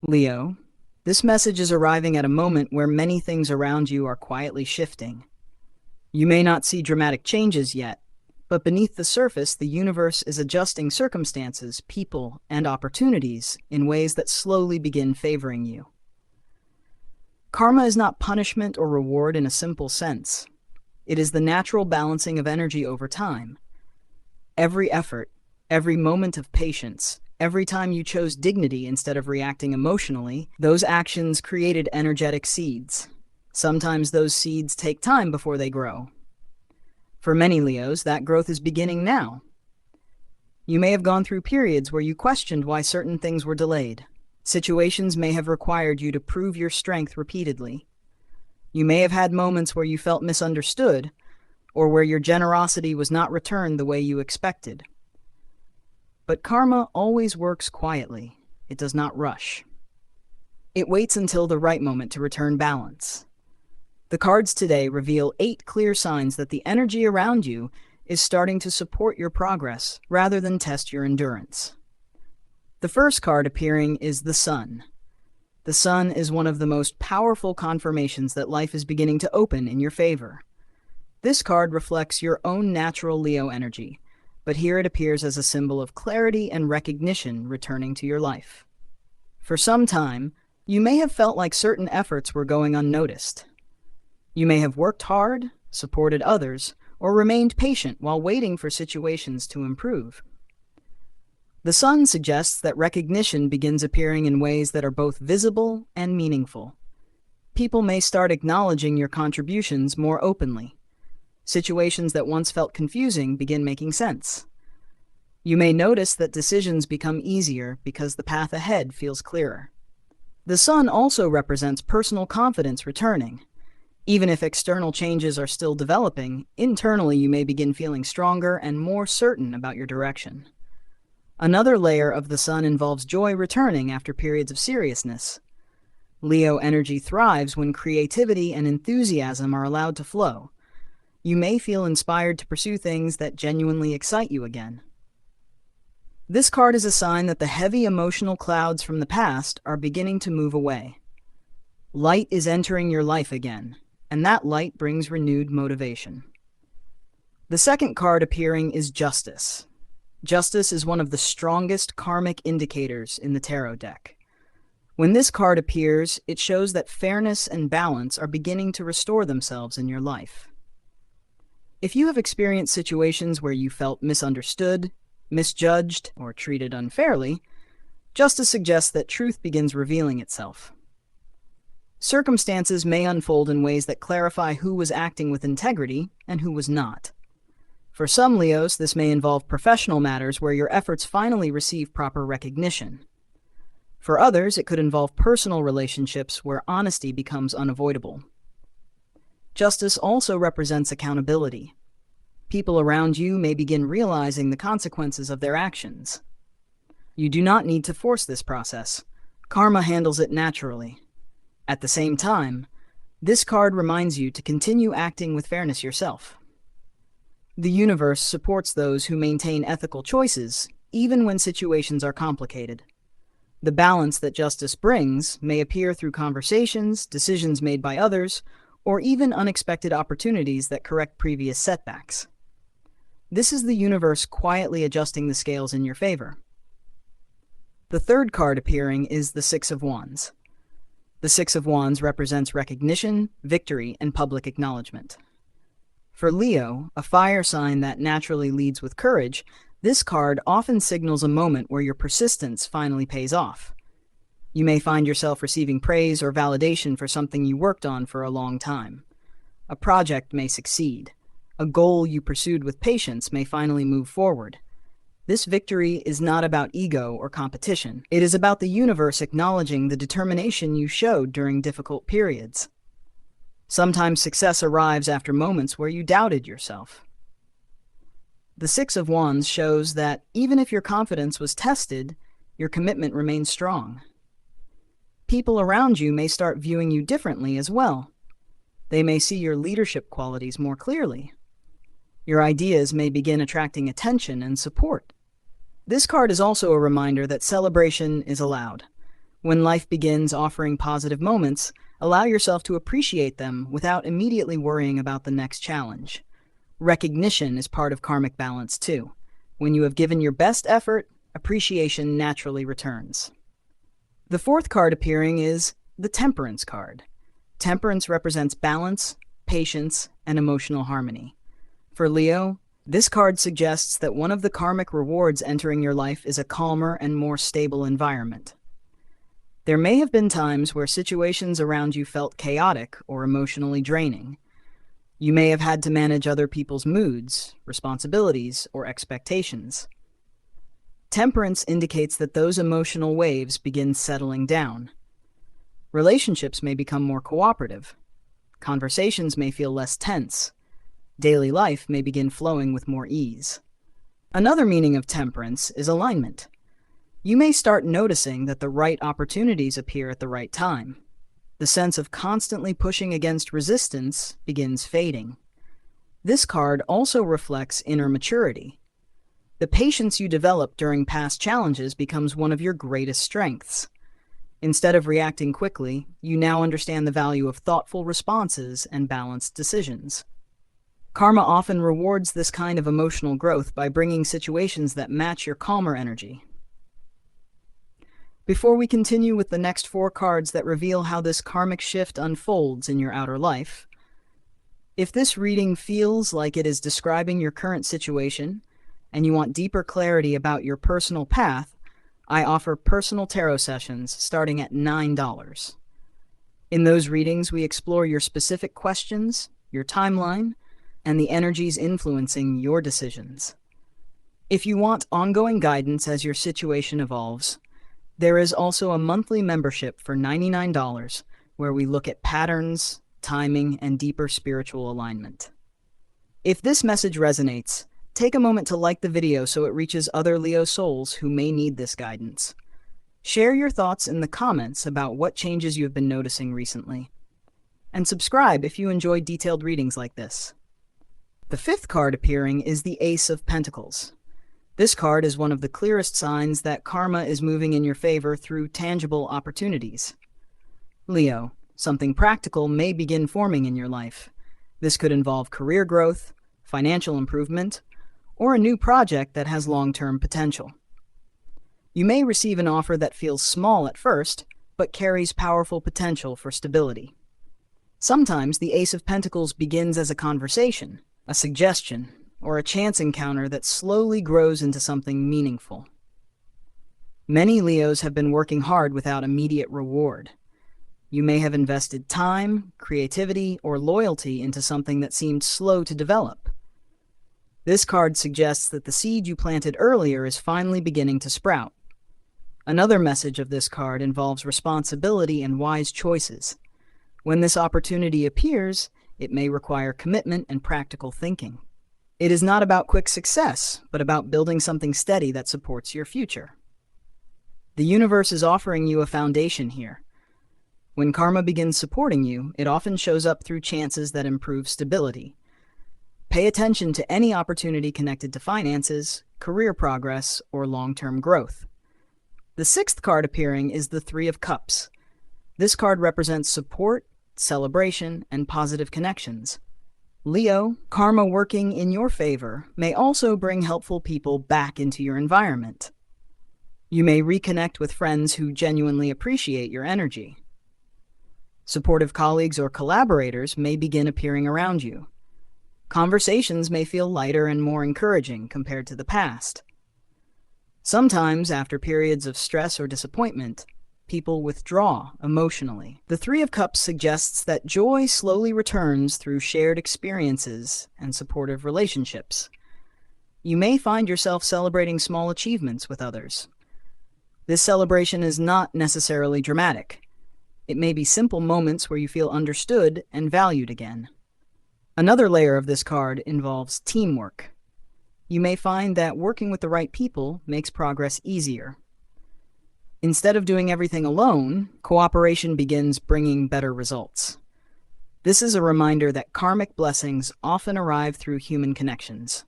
Leo, this message is arriving at a moment where many things around you are quietly shifting. You may not see dramatic changes yet, but beneath the surface, the universe is adjusting circumstances, people, and opportunities in ways that slowly begin favoring you. Karma is not punishment or reward in a simple sense. It is the natural balancing of energy over time. Every effort, every moment of patience, every time you chose dignity instead of reacting emotionally, those actions created energetic seeds. Sometimes those seeds take time before they grow. For many Leos, that growth is beginning now. You may have gone through periods where you questioned why certain things were delayed. Situations may have required you to prove your strength repeatedly. You may have had moments where you felt misunderstood, or where your generosity was not returned the way you expected. But karma always works quietly. It does not rush. It waits until the right moment to return balance. The cards today reveal 8 clear signs that the energy around you is starting to support your progress rather than test your endurance. The first card appearing is the Sun. The Sun is one of the most powerful confirmations that life is beginning to open in your favor. This card reflects your own natural Leo energy, but here it appears as a symbol of clarity and recognition returning to your life. For some time, you may have felt like certain efforts were going unnoticed. You may have worked hard, supported others, or remained patient while waiting for situations to improve. The Sun suggests that recognition begins appearing in ways that are both visible and meaningful. People may start acknowledging your contributions more openly. Situations that once felt confusing begin making sense. You may notice that decisions become easier because the path ahead feels clearer. The Sun also represents personal confidence returning. Even if external changes are still developing, internally you may begin feeling stronger and more certain about your direction. Another layer of the Sun involves joy returning after periods of seriousness. Leo energy thrives when creativity and enthusiasm are allowed to flow. You may feel inspired to pursue things that genuinely excite you again. This card is a sign that the heavy emotional clouds from the past are beginning to move away. Light is entering your life again, and that light brings renewed motivation. The second card appearing is Justice. Justice is one of the strongest karmic indicators in the tarot deck. When this card appears, it shows that fairness and balance are beginning to restore themselves in your life. If you have experienced situations where you felt misunderstood, misjudged, or treated unfairly, Justice suggests that truth begins revealing itself. Circumstances may unfold in ways that clarify who was acting with integrity and who was not. For some Leos, this may involve professional matters where your efforts finally receive proper recognition. For others, it could involve personal relationships where honesty becomes unavoidable. Justice also represents accountability. People around you may begin realizing the consequences of their actions. You do not need to force this process. Karma handles it naturally. At the same time, this card reminds you to continue acting with fairness yourself. The universe supports those who maintain ethical choices, even when situations are complicated. The balance that justice brings may appear through conversations, decisions made by others, or even unexpected opportunities that correct previous setbacks. This is the universe quietly adjusting the scales in your favor. The third card appearing is the Six of Wands. The Six of Wands represents recognition, victory, and public acknowledgement. For Leo, a fire sign that naturally leads with courage, this card often signals a moment where your persistence finally pays off. You may find yourself receiving praise or validation for something you worked on for a long time. A project may succeed. A goal you pursued with patience may finally move forward. This victory is not about ego or competition. It is about the universe acknowledging the determination you showed during difficult periods. Sometimes success arrives after moments where you doubted yourself. The Six of Wands shows that even if your confidence was tested, your commitment remains strong. People around you may start viewing you differently as well. They may see your leadership qualities more clearly. Your ideas may begin attracting attention and support. This card is also a reminder that celebration is allowed. When life begins offering positive moments, allow yourself to appreciate them without immediately worrying about the next challenge. Recognition is part of karmic balance too. When you have given your best effort, appreciation naturally returns. The fourth card appearing is the Temperance card. Temperance represents balance, patience, and emotional harmony. For Leo, this card suggests that one of the karmic rewards entering your life is a calmer and more stable environment. There may have been times where situations around you felt chaotic or emotionally draining. You may have had to manage other people's moods, responsibilities, or expectations. Temperance indicates that those emotional waves begin settling down. Relationships may become more cooperative. Conversations may feel less tense. Daily life may begin flowing with more ease. Another meaning of temperance is alignment. You may start noticing that the right opportunities appear at the right time. The sense of constantly pushing against resistance begins fading. This card also reflects inner maturity. The patience you develop during past challenges becomes one of your greatest strengths. Instead of reacting quickly, you now understand the value of thoughtful responses and balanced decisions. Karma often rewards this kind of emotional growth by bringing situations that match your calmer energy. Before we continue with the next 4 cards that reveal how this karmic shift unfolds in your outer life, if this reading feels like it is describing your current situation and you want deeper clarity about your personal path, I offer personal tarot sessions starting at $9. In those readings, we explore your specific questions, your timeline, and the energies influencing your decisions. If you want ongoing guidance as your situation evolves, there is also a monthly membership for $99 where we look at patterns, timing, and deeper spiritual alignment. If this message resonates, take a moment to like the video so it reaches other Leo souls who may need this guidance. Share your thoughts in the comments about what changes you have been noticing recently. And subscribe if you enjoy detailed readings like this. The 5th card appearing is the Ace of Pentacles. This card is one of the clearest signs that karma is moving in your favor through tangible opportunities. Leo, something practical may begin forming in your life. This could involve career growth, financial improvement, or a new project that has long-term potential. You may receive an offer that feels small at first, but carries powerful potential for stability. Sometimes the Ace of Pentacles begins as a conversation, a suggestion, or a chance encounter that slowly grows into something meaningful. Many Leos have been working hard without immediate reward. You may have invested time, creativity, or loyalty into something that seemed slow to develop. This card suggests that the seed you planted earlier is finally beginning to sprout. Another message of this card involves responsibility and wise choices. When this opportunity appears, it may require commitment and practical thinking. It is not about quick success, but about building something steady that supports your future. The universe is offering you a foundation here. When karma begins supporting you, it often shows up through chances that improve stability. Pay attention to any opportunity connected to finances, career progress, or long-term growth. The 6th card appearing is the 3 of Cups. This card represents support, celebration, and positive connections. Leo, karma working in your favor may also bring helpful people back into your environment. You may reconnect with friends who genuinely appreciate your energy. Supportive colleagues or collaborators may begin appearing around you. Conversations may feel lighter and more encouraging compared to the past. Sometimes, after periods of stress or disappointment, people withdraw emotionally. The 3 of Cups suggests that joy slowly returns through shared experiences and supportive relationships. You may find yourself celebrating small achievements with others. This celebration is not necessarily dramatic. It may be simple moments where you feel understood and valued again. Another layer of this card involves teamwork. You may find that working with the right people makes progress easier. Instead of doing everything alone, cooperation begins bringing better results. This is a reminder that karmic blessings often arrive through human connections.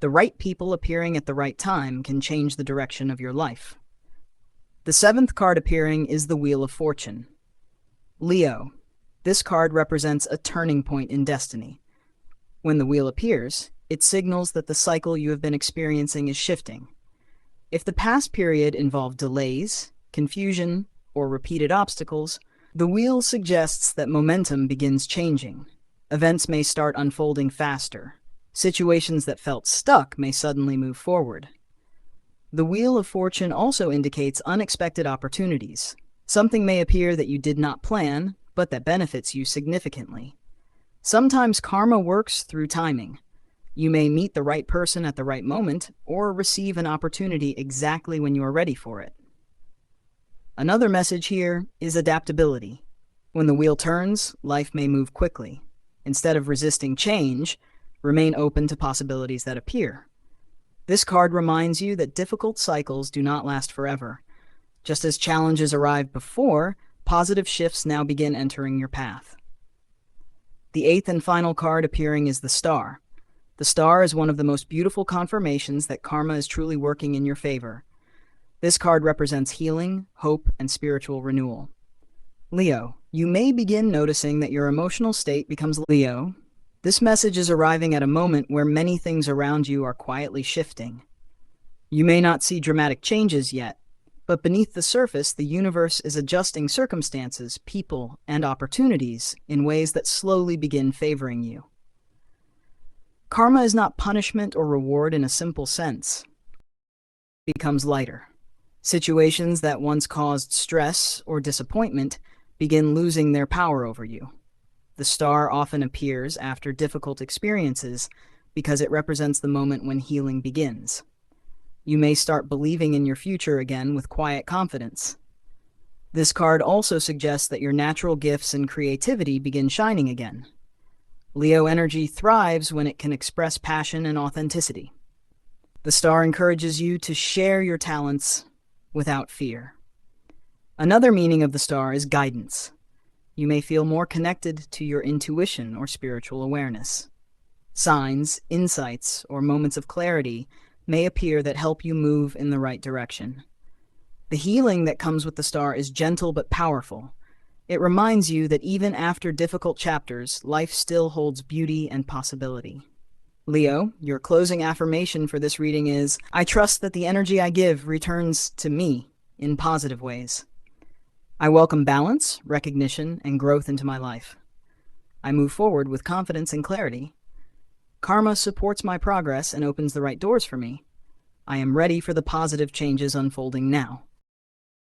The right people appearing at the right time can change the direction of your life. The seventh card appearing is the Wheel of Fortune. Leo, this card represents a turning point in destiny. When the wheel appears, it signals that the cycle you have been experiencing is shifting. If the past period involved delays, confusion, or repeated obstacles, the wheel suggests that momentum begins changing. Events may start unfolding faster. Situations that felt stuck may suddenly move forward. The Wheel of Fortune also indicates unexpected opportunities. Something may appear that you did not plan, but that benefits you significantly. Sometimes karma works through timing. You may meet the right person at the right moment, or receive an opportunity exactly when you are ready for it. Another message here is adaptability. When the wheel turns, life may move quickly. Instead of resisting change, remain open to possibilities that appear. This card reminds you that difficult cycles do not last forever. Just as challenges arrived before, positive shifts now begin entering your path. The eighth and final card appearing is the Star. The Star is one of the most beautiful confirmations that karma is truly working in your favor. This card represents healing, hope, and spiritual renewal. Leo, you may begin noticing that your emotional state becomes Leo. This message is arriving at a moment where many things around you are quietly shifting. You may not see dramatic changes yet, but beneath the surface, the universe is adjusting circumstances, people, and opportunities in ways that slowly begin favoring you. Karma is not punishment or reward in a simple sense. It becomes lighter. Situations that once caused stress or disappointment begin losing their power over you. The star often appears after difficult experiences because it represents the moment when healing begins. You may start believing in your future again with quiet confidence. This card also suggests that your natural gifts and creativity begin shining again. Leo energy thrives when it can express passion and authenticity. The star encourages you to share your talents without fear. Another meaning of the star is guidance. You may feel more connected to your intuition or spiritual awareness. Signs, insights, or moments of clarity may appear that help you move in the right direction. The healing that comes with the star is gentle but powerful. It reminds you that even after difficult chapters, life still holds beauty and possibility. Leo, your closing affirmation for this reading is, I trust that the energy I give returns to me in positive ways. I welcome balance, recognition, and growth into my life. I move forward with confidence and clarity. Karma supports my progress and opens the right doors for me. I am ready for the positive changes unfolding now.